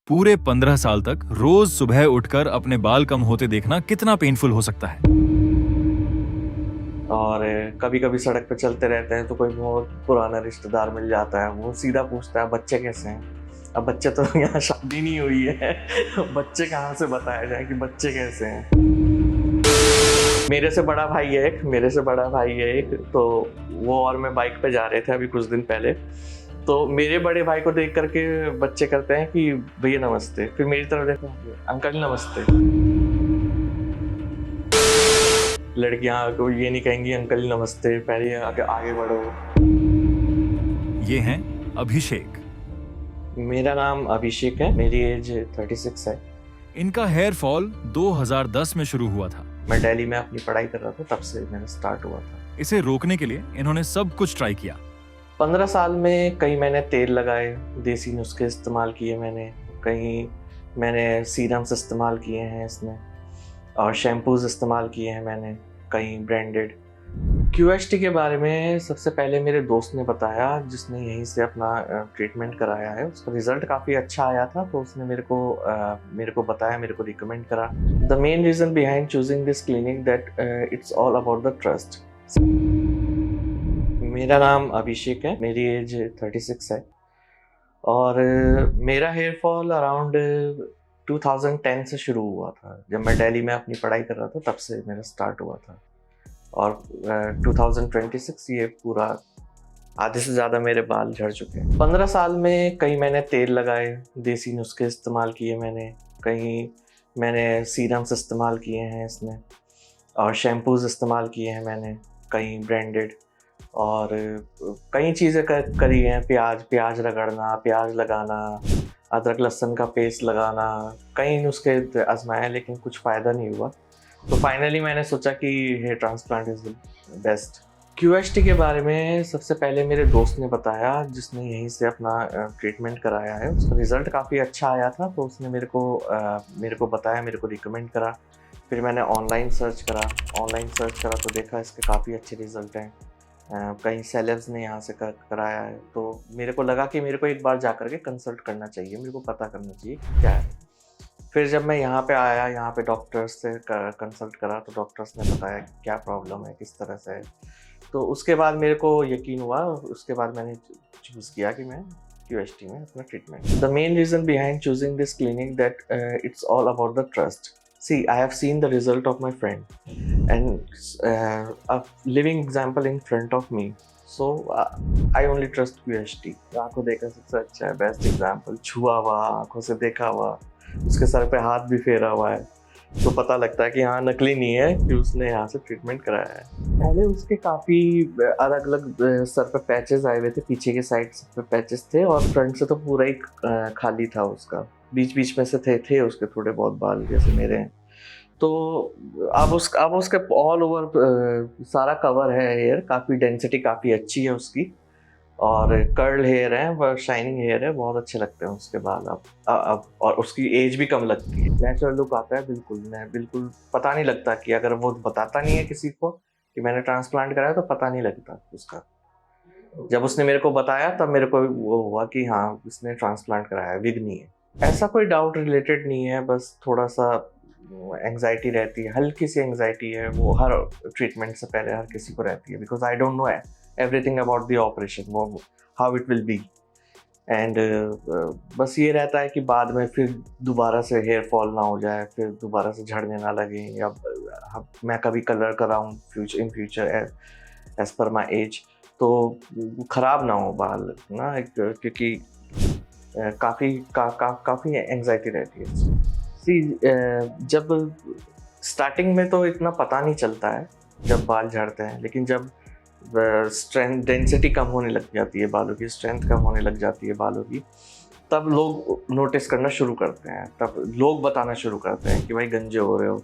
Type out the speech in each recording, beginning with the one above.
पूरे 15 साल तक रोज सुबह उठकर अपने बाल कम होते देखना कितना पेनफुल हो सकता है। और कभी कभी सड़क पे चलते रहते हैं तो कोई बहुत पुराना रिश्तेदार मिल जाता है। वो सीधा पूछता है बच्चे कैसे हैं। अब बच्चे तो यहाँ शादी नहीं हुई है बच्चे कहाँ से बताया जाए कि बच्चे कैसे हैं। मेरे से बड़ा भाई है एक तो वो और मैं बाइक पे जा रहे थे अभी कुछ दिन पहले। तो मेरे बड़े भाई को देख करके बच्चे करते हैं कि भैया नमस्ते, फिर मेरी तरफ देखो अंकल नमस्ते। लड़कियां को ये नहीं कहेंगी अंकल नमस्ते, पहले आगे आगे बढ़ो। ये हैं अभिषेक। मेरा नाम अभिषेक है, मेरी एज 36 है। इनका हेयर फॉल 2010 में शुरू हुआ था। मैं दिल्ली में अपनी पढ़ाई कर रहा था, तब से मेरा स्टार्ट हुआ था। इसे रोकने के लिए इन्होंने सब कुछ ट्राई किया। 15 साल में कहीं मैंने तेल लगाए, देसी नुस्खे इस्तेमाल किए मैंने, कहीं मैंने सीरम्स इस्तेमाल किए हैं इसमें, और शैम्पूज इस्तेमाल किए हैं मैंने, कहीं ब्रांडेड। QHT के बारे में सबसे पहले मेरे दोस्त ने बताया, जिसने यहीं से अपना ट्रीटमेंट कराया है। उसका रिजल्ट काफ़ी अच्छा आया था, तो उसने मेरे को बताया, मेरे को रिकमेंड करा। The main reason behind choosing this clinic that it's all about the trust. मेरा नाम अभिषेक है, मेरी एज 36 है, और मेरा हेयर फॉल अराउंड 2010 से शुरू हुआ था। जब मैं दिल्ली में अपनी पढ़ाई कर रहा था, तब से मेरा स्टार्ट हुआ था। और 2026 ये पूरा आधे से ज़्यादा मेरे बाल झड़ चुके हैं। 15 साल में कहीं मैंने तेल लगाए, देसी नुस्खे इस्तेमाल किए मैंने, कहीं मैंने सीरम्स इस्तेमाल किए हैं इसमें, और शैम्पूज इस्तेमाल किए हैं मैंने, कहीं ब्रांडेड, और कई चीज़ें करी हैं। प्याज रगड़ना, प्याज लगाना, अदरक लहसुन का पेस्ट लगाना, कई नुस्खे आजमाए, लेकिन कुछ फ़ायदा नहीं हुआ। तो फाइनली मैंने सोचा कि hair transplant is the best. QHT के बारे में सबसे पहले मेरे दोस्त ने बताया, जिसने यहीं से अपना ट्रीटमेंट कराया है। उसका रिज़ल्ट काफ़ी अच्छा आया था, तो उसने मेरे को बताया, मेरे को रिकमेंड करा। फिर मैंने ऑनलाइन सर्च करा तो देखा इसके काफ़ी अच्छे रिज़ल्ट हैं। कई सेलेब्स ने यहाँ से कराया है, तो मेरे को लगा कि मेरे को एक बार जा कर के कंसल्ट करना चाहिए, मेरे को पता करना चाहिए कि क्या है। फिर जब मैं यहाँ पे आया, यहाँ पे डॉक्टर्स से कंसल्ट करा, तो डॉक्टर्स ने बताया कि क्या प्रॉब्लम है, किस तरह से है। तो उसके बाद मेरे को यकीन हुआ, उसके बाद मैंने चूज़ किया कि मैं QHT में अपना treatment. The main reason behind choosing this clinic that it's all about the trust. See, I have seen the result of my friend and a living example in front of me. So I only trust QHT. आंखों देखा सबसे अच्छा है, best example. छुआ हुआ, आंखों से देखा हुआ, उसके सर पे हाथ भी फेरा हुआ है, तो पता लगता है कि हाँ नकली नहीं है, कि उसने यहाँ से ट्रीटमेंट कराया है। पहले उसके काफ़ी अलग अलग सर पे पैचेस आए हुए थे, पीछे के साइड पे पैचेस थे, और फ्रंट से तो पूरा ही खाली था उसका। बीच बीच में से थे उसके थोड़े बहुत बाल, जैसे मेरे हैं। तो अब उसके ऑल ओवर सारा कवर है हेयर, काफ़ी डेंसिटी काफ़ी अच्छी है उसकी, और कर्ल हेयर है, वह शाइनिंग हेयर है, बहुत अच्छे लगते हैं उसके बाल अब। और उसकी एज भी कम लगती है, नेचुरल लुक आता है बिल्कुल पता नहीं लगता कि, अगर वो बताता नहीं है किसी को कि मैंने ट्रांसप्लांट कराया, तो पता नहीं लगता उसका। जब उसने मेरे को बताया, तब मेरे को वो हुआ कि हाँ इसने ट्रांसप्लांट कराया, विग नहीं है। ऐसा कोई डाउट रिलेटेड नहीं है, बस थोड़ा सा एंग्जाइटी रहती है, हल्की सी एंग्जाइटी है, वो हर ट्रीटमेंट से पहले हर किसी को रहती है, because I don't know everything about the operation, वो how it will be. And बस ये रहता है कि बाद में फिर दोबारा से हेयर फॉल ना हो जाए, फिर दोबारा से झड़ने ना लगे, या मैं कभी कलर कराऊँ इन फ्यूचर एज पर माई एज, तो ख़राब ना हो बाल ना, क्योंकि काफ़ी एंग्जाइटी रहती है। सी जब स्टार्टिंग में तो इतना पता नहीं चलता है जब बाल झड़ते हैं, लेकिन जब स्ट्रेंथ डेंसिटी कम होने लग जाती है बालों की, स्ट्रेंथ कम होने लग जाती है बालों की, तब लोग नोटिस करना शुरू करते हैं, तब लोग बताना शुरू करते हैं कि भाई गंजे हो रहे हो,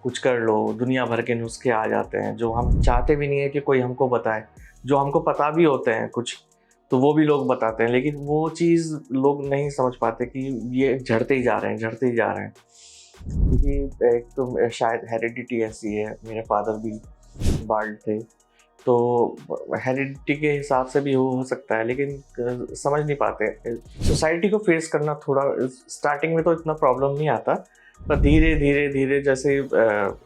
कुछ कर लो। दुनिया भर के नुस्खे आ जाते हैं, जो हम चाहते भी नहीं है कि कोई हमको बताए, जो हमको पता भी होते हैं कुछ, तो वो भी लोग बताते हैं, लेकिन वो चीज़ लोग नहीं समझ पाते कि ये झड़ते ही जा रहे हैं। क्योंकि एक तो शायद हेरिडिटी ऐसी है, मेरे फादर भी बाल्ड थे, तो हेरिडिटी के हिसाब से भी हो सकता है, लेकिन समझ नहीं पाते। सोसाइटी को फेस करना थोड़ा, स्टार्टिंग में तो इतना प्रॉब्लम नहीं आता, पर धीरे धीरे धीरे जैसे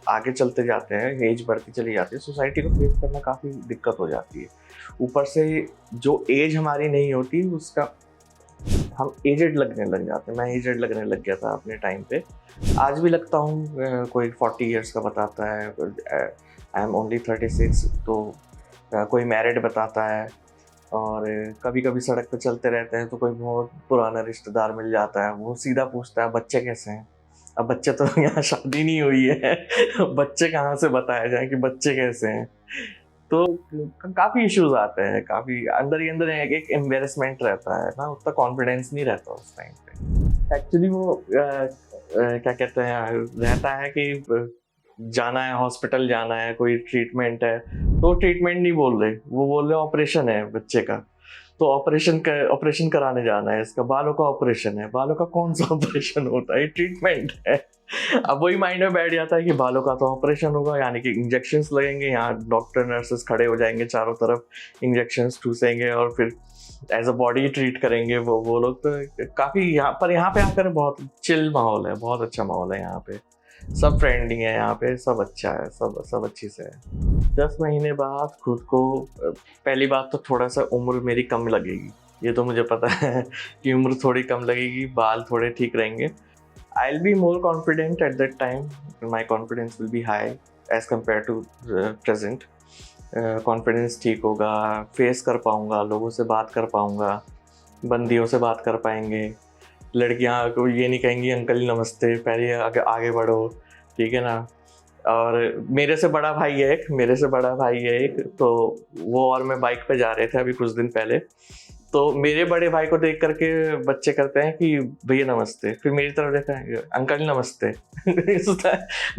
आगे चलते जाते हैं, एज बढ़ती चली जाती है, सोसाइटी को फेस करना काफ़ी दिक्कत हो जाती है। ऊपर से जो एज हमारी नहीं होती उसका हम एजेड लगने लग जाते हैं। मैं एजेड लगने लग गया था अपने टाइम पे, आज भी लगता हूँ। कोई 40 इयर्स का बताता है, आई एम ओनली 36, तो कोई मैरिड बताता है। और कभी कभी सड़क पे चलते रहते हैं तो कोई बहुत पुराना रिश्तेदार मिल जाता है, वो सीधा पूछता है बच्चे कैसे हैं। अब बच्चे तो यहाँ शादी नहीं हुई है बच्चे कहाँ से बताया जाए कि बच्चे कैसे हैं। तो काफ़ी इश्यूज आते हैं, काफ़ी अंदर ही अंदर एक एम्बेरसमेंट रहता है ना, उतना कॉन्फिडेंस नहीं रहता उस टाइम पे। एक्चुअली वो क्या कहते हैं, रहता है कि जाना है हॉस्पिटल, जाना है, कोई ट्रीटमेंट है, तो ट्रीटमेंट नहीं बोल रहे, वो बोल रहे ऑपरेशन है बच्चे का, तो ऑपरेशन कराने जाना है, इसका बालों का ऑपरेशन है। बालों का कौन सा ऑपरेशन होता है, ट्रीटमेंट है। अब वही माइंड में बैठ जाता है कि बालों का तो ऑपरेशन होगा, यानी कि इंजेक्शंस लगेंगे, यहाँ डॉक्टर नर्सेस खड़े हो जाएंगे, चारों तरफ इंजेक्शंस ठूसेंगे और फिर एज अ बॉडी ट्रीट करेंगे वो लोग। तो काफ़ी यहाँ पे आकर बहुत चिल माहौल है, बहुत अच्छा माहौल है यहाँ पे, सब फ्रेंडली है यहाँ पे, सब अच्छा है, सब अच्छी से है। 10 महीने बाद खुद को, पहली बात तो थोड़ा सा उम्र मेरी कम लगेगी, ये तो मुझे पता है कि उम्र थोड़ी कम लगेगी, बाल थोड़े ठीक रहेंगे। I will be more confident at that time, my confidence will be high as compare to present. Confidence ठीक होगा, फेस कर पाऊँगा, लोगों से बात कर पाऊँगा, बंदियों से बात कर पाएंगे, लड़कियां को ये नहीं कहेंगी अंकल नमस्ते, पहले आगे बढ़ो, ठीक है ना। और मेरे से बड़ा भाई है एक, तो वो और मैं बाइक पे जा रहे थे अभी कुछ दिन पहले, तो मेरे बड़े भाई को देख करके बच्चे करते हैं कि भैया नमस्ते, फिर मेरी तरफ देखा है अंकल नमस्ते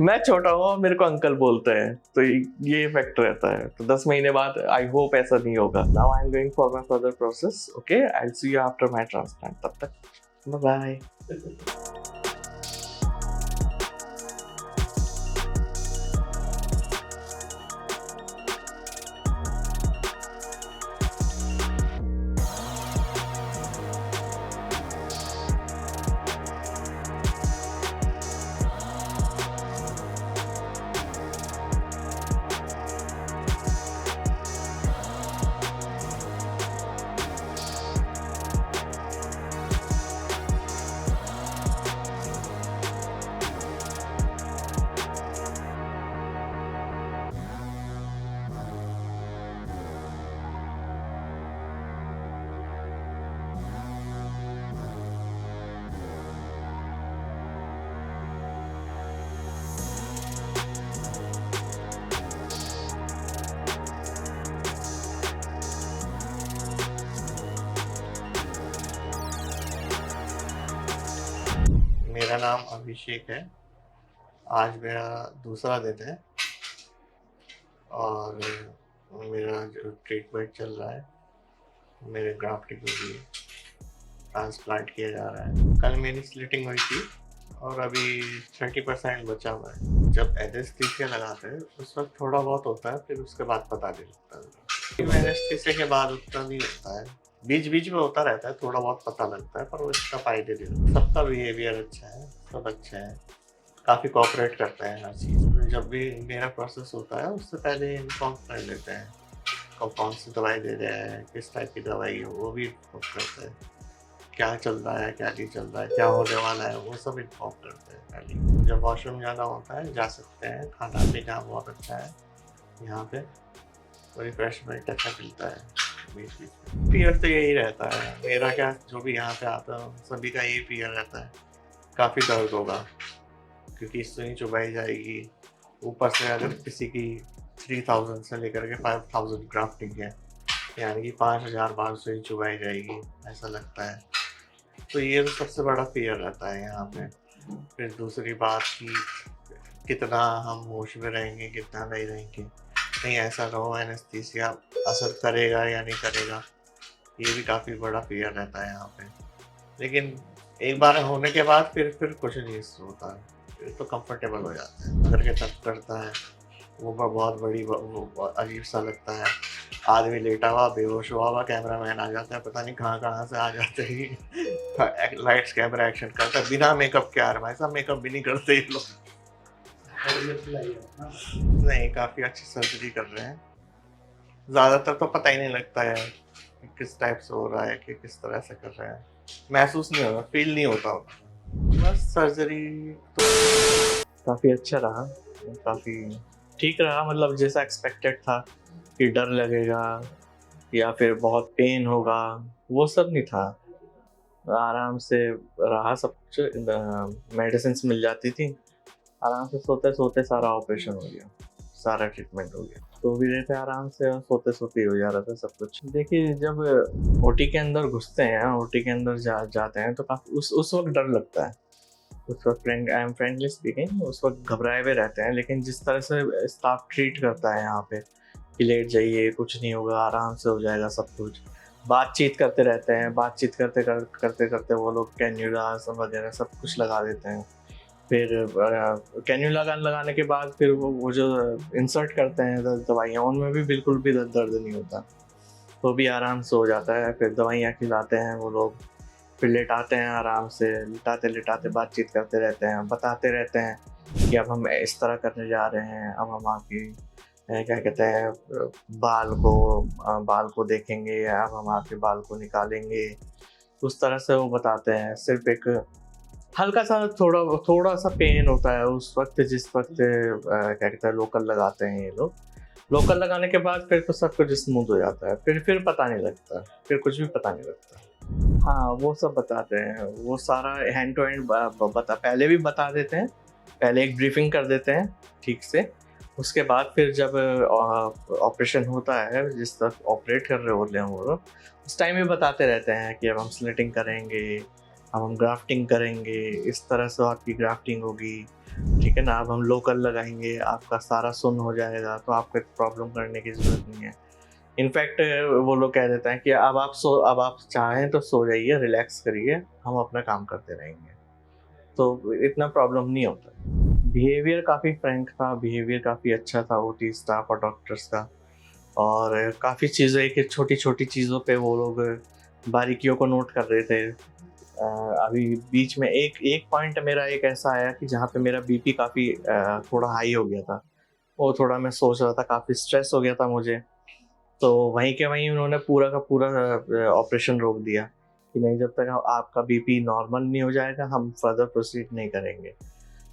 मैं छोटा हूँ और मेरे को अंकल बोलते हैं, तो ये इफेक्ट रहता है। तो 10 महीने बाद आई होप ऐसा नहीं होगा। Now I am going for my further process, okay, I will see you after my transplant, तब तक बाय। मेरा नाम अभिषेक है। आज मेरा दूसरा दिन है और मेरा जो ट्रीटमेंट चल रहा है, मेरे ग्राफ्टिंग के लिए ट्रांसप्लांट किया जा रहा है। कल मेरी स्लिटिंग हुई थी और अभी 30% बचा हुआ है। जब एनेस्थीसिया लगाते हैं उस वक्त थोड़ा बहुत होता है, फिर उसके बाद पता नहीं लगता। एनेस्थीसिया के बाद उतना नहीं होता है, बीच बीच में होता रहता है, थोड़ा बहुत पता लगता है, पर वो इसका फायदे नहीं होता। सबका बिहेवियर अच्छा है, सब अच्छा है, काफ़ी कोऑपरेट करते हैं हर चीज़ में। जब भी मेरा प्रोसेस होता है उससे पहले इन्फॉर्म कर लेते हैं कौन सी दवाई दे रहे हैं, किस टाइप की दवाई है, वो भी इन्फॉर्म करते हैं, क्या चल रहा है क्या नहीं चल रहा है, क्या होने वाला है, वो सब इन्फॉर्म करते हैं पहले। जब वॉशरूम जाना होता है जा सकते हैं। खाना पीना बहुत अच्छा है यहाँ पे, रिफ्रेशमेंट अच्छा मिलता है बीच बीच में। फियर तो यही रहता है मेरा, क्या जो भी यहाँ पे आता है सभी का यही फियर रहता है, काफ़ी दर्द होगा क्योंकि सुई चुभाई जाएगी। ऊपर से अगर किसी की 3000 से लेकर के 5000 ग्राफ्टिंग है, यानी कि 5000 बार सुई चुभाई जाएगी, ऐसा लगता है। तो ये तो सबसे बड़ा फियर रहता है यहाँ पे। फिर दूसरी बात कि कितना हम होश में रहेंगे कितना नहीं रहेंगे, कहीं ऐसा ना हो एनेस्थीसिया असर करेगा या नहीं करेगा, ये भी काफ़ी बड़ा फियर रहता है यहाँ पे। लेकिन एक बार होने के बाद फिर कुछ नहीं होता है, फिर तो कंफर्टेबल हो जाता है। अगर के तब करता है वो बहुत बड़ी वो अजीब सा लगता है। आदमी लेटा हुआ बेहोश हुआ हुआ, कैमरामैन आ जाता है, पता नहीं कहाँ से आ जाते ही लाइट्स कैमरा एक्शन करता है बिना मेकअप के। यार भाई साहब मेकअप भी नहीं करते ये लोग। नहीं, काफ़ी अच्छी सर्जरी कर रहे हैं। ज़्यादातर तो पता ही नहीं लगता है कि किस टाइप से हो रहा है, कि किस तरह से कर रहे हैं। महसूस नहीं होता, फील नहीं होता। बस सर्जरी तो काफ़ी अच्छा रहा, काफ़ी ठीक रहा, मतलब जैसा एक्सपेक्टेड था कि डर लगेगा या फिर बहुत पेन होगा, वो सब नहीं था। आराम से रहा सब कुछ, मेडिसिन मिल जाती थी, आराम से सोते सोते सारा ऑपरेशन हो गया, सारा ट्रीटमेंट हो गया। तो भी रहते आराम से और सोते सोते ही हो जा रहा था सब कुछ। देखिए जब ओटी के अंदर घुसते हैं, ओटी के अंदर जाते हैं तो काफ़ी उस वक्त डर लगता है। उस वक्त आई एम फ्रेंडली स्पीकिंग, उस वक्त घबराए हुए रहते हैं, लेकिन जिस तरह से स्टाफ ट्रीट करता है यहाँ पे कि लेट जाइए, कुछ नहीं होगा, आराम से हो जाएगा सब कुछ, बातचीत करते रहते हैं, बातचीत करते करते वो लोग कैन्यूला सब वगैरह सब कुछ लगा देते हैं। फिर कैन्यूला लगाने के बाद फिर वो जो इंसर्ट करते हैं दवाइयाँ, उनमें भी बिल्कुल भी दर्द नहीं होता, तो भी आराम से हो जाता है। फिर दवाइयाँ खिलाते हैं वो लोग, फिर लेटाते हैं आराम से, लेटाते लेटाते बातचीत करते रहते हैं, बताते रहते हैं कि अब हम इस तरह करने जा रहे हैं, अब हम आपकी क्या कहते हैं बाल को देखेंगे, अब हम आपके बाल को निकालेंगे, उस तरह से वो बताते हैं। सिर्फ एक हल्का सा थोड़ा सा पेन होता है उस वक्त, जिस वक्त क्या कहते हैं लोकल लगाते हैं ये लोग। लोकल लगाने के बाद फिर तो सब कुछ स्मूथ हो जाता है, फिर पता नहीं लगता, फिर कुछ भी पता नहीं लगता। हाँ, वो सब बताते हैं, वो सारा हैंड टू हैंड पहले भी बता देते हैं, पहले एक ब्रीफिंग कर देते हैं ठीक से। उसके बाद फिर जब ऑपरेशन होता है, जिस तरह ऑपरेट कर रहे होते हैं वो लोग, उस टाइम भी बताते रहते हैं कि अब हम स्लिटिंग करेंगे, अब हम ग्राफ्टिंग करेंगे, इस तरह से आपकी ग्राफ्टिंग होगी, ठीक है ना, अब हम लोकल लगाएंगे, आपका सारा सुन्न हो जाएगा, तो आपको प्रॉब्लम करने की ज़रूरत नहीं है। इनफैक्ट वो लोग कह देते हैं कि अब आप चाहें तो सो जाइए, रिलैक्स करिए, हम अपना काम करते रहेंगे, तो इतना प्रॉब्लम नहीं होता। बिहेवियर काफ़ी फ्रैंक था, बिहेवियर काफ़ी अच्छा था ओटी स्टाफ और डॉक्टर्स का, और काफ़ी चीज़ें कि छोटी छोटी चीज़ों पे वो लोग बारीकियों को नोट कर रहे थे। अभी बीच में एक पॉइंट मेरा एक ऐसा आया कि जहाँ पे मेरा बीपी काफ़ी थोड़ा हाई हो गया था, वो थोड़ा मैं सोच रहा था, काफ़ी स्ट्रेस हो गया था मुझे, तो वहीं के वहीं उन्होंने पूरा का पूरा ऑपरेशन रोक दिया कि नहीं, जब तक आपका बीपी नॉर्मल नहीं हो जाएगा हम फर्दर प्रोसीड नहीं करेंगे।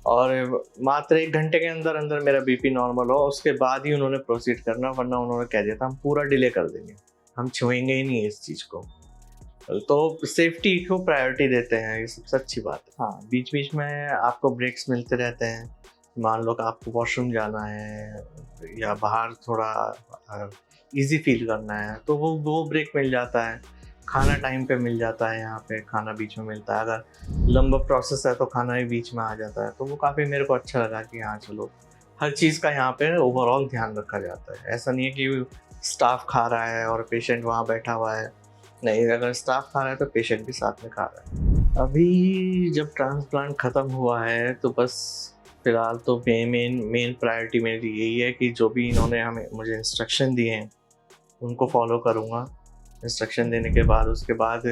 और मात्र 1 घंटे के अंदर अंदर मेरा बीपी नॉर्मल हो, उसके बाद ही उन्होंने प्रोसीड करना, वरना उन्होंने कह दिया था हम पूरा डिले कर देंगे, हम छुएंगे ही नहीं इस चीज़ को। तो सेफ्टी को प्रायोरिटी देते हैं, ये सबसे अच्छी बात है। हाँ, बीच बीच में आपको ब्रेक्स मिलते रहते हैं, मान लो कि आपको वॉशरूम जाना है या बाहर थोड़ा इजी फील करना है, तो वो ब्रेक मिल जाता है। खाना टाइम पे मिल जाता है, यहाँ पे खाना बीच में मिलता है, अगर लंबा प्रोसेस है तो खाना भी बीच में आ जाता है, तो वो काफ़ी मेरे को अच्छा लगा कि हाँ चलो, हर चीज़ का यहाँ पे ओवरऑल ध्यान रखा जाता है। ऐसा नहीं है कि स्टाफ खा रहा है और पेशेंट वहाँ बैठा हुआ है, नहीं, अगर स्टाफ खा रहा है तो पेशेंट भी साथ में खा रहा है। अभी जब ट्रांसप्लांट ख़त्म हुआ है तो बस फिलहाल तो मेन प्रायोरिटी मेरी यही है कि जो भी इन्होंने मुझे इंस्ट्रक्शन दिए हैं उनको फॉलो करूँगा। इंस्ट्रक्शन देने के बाद उसके बाद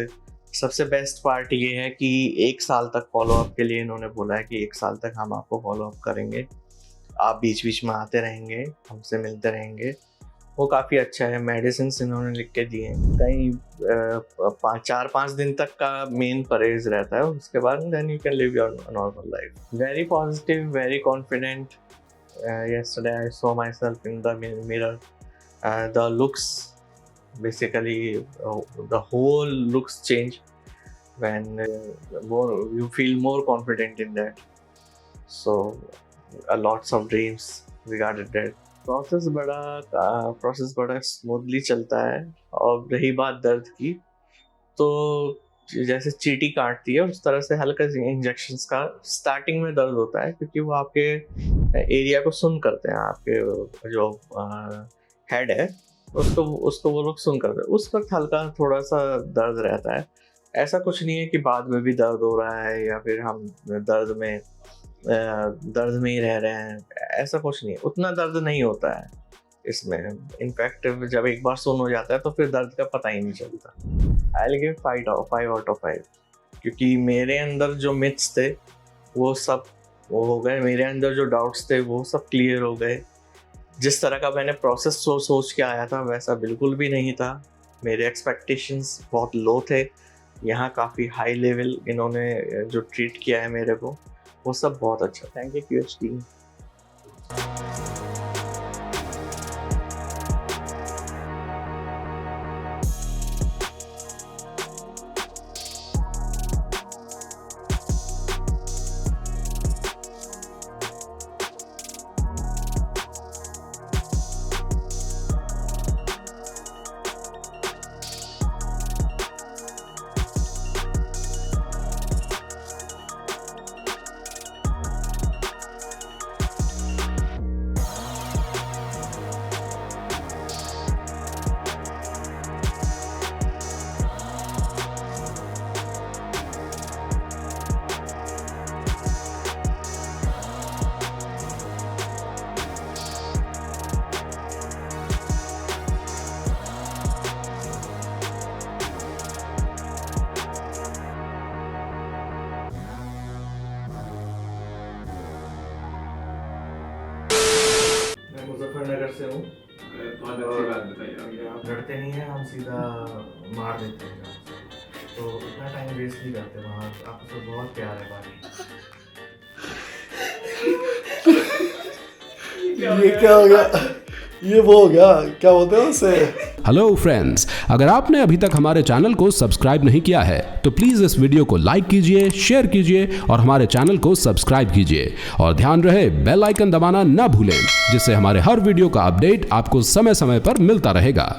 सबसे बेस्ट पार्ट ये है कि 1 साल तक फॉलोअप के लिए इन्होंने बोला है कि 1 साल तक हम आपको फॉलोअप करेंगे, आप बीच बीच में आते रहेंगे, हमसे मिलते रहेंगे। वो काफ़ी अच्छा है। मेडिसिन इन्होंने लिख के दिए हैं, कहीं 4-5 दिन तक का मेन परहेज रहता है, उसके बाद then you can live your normal life. Very positive, very confident. yesterday I saw myself in the mirror. The looks, basically the whole looks change when you feel more confident in that. So lots of dreams regarding that. Process बड़ा smoothly चलता है। और रही बात दर्द की, तो जैसे चींटी काटती है उस तरह से हल्का इंजेक्शंस का स्टार्टिंग में दर्द होता है, क्योंकि वो आपके एरिया को सुन करते हैं, आपके जो हेड है उसको वो लोग सुन करते हैं, उस वक्त हल्का थोड़ा सा दर्द रहता है। ऐसा कुछ नहीं है कि बाद में भी दर्द हो रहा है या फिर हम दर्द में दर्द में ही रह रहे हैं, ऐसा कुछ नहीं है, उतना दर्द नहीं होता है इसमें। इनफैक्ट जब एक बार सुन हो जाता है तो फिर दर्द का पता ही नहीं चलता। I will give 5 out of 5, क्योंकि मेरे अंदर जो मिथ्स थे वो सब वो हो गए, मेरे अंदर जो डाउट्स थे वो सब क्लियर हो गए। जिस तरह का मैंने प्रोसेस सोच के आया था वैसा बिल्कुल भी नहीं था। मेरे एक्सपेक्टेशंस बहुत लो थे, यहाँ काफ़ी हाई लेवल इन्होंने जो ट्रीट किया है मेरे को वो सब बहुत अच्छा। Thank you QH team. Muzaffarnagar से हूँ। बहुत अच्छी बात बताई आपने। आप लड़ते नहीं हैं, हम सीधा मार देते हैं, तो इतना टाइम वेस्ट नहीं करते वहाँ। आपको तो बहुत प्यार है बाकी। ये क्या हो गया? ये वो हो गया, क्या बोलते हैं उसे? हेलो फ्रेंड्स, अगर आपने अभी तक हमारे चैनल को सब्सक्राइब नहीं किया है तो प्लीज़ इस वीडियो को लाइक कीजिए, शेयर कीजिए और हमारे चैनल को सब्सक्राइब कीजिए। और ध्यान रहे बेल आइकन दबाना ना भूलें, जिससे हमारे हर वीडियो का अपडेट आपको समय समय पर मिलता रहेगा।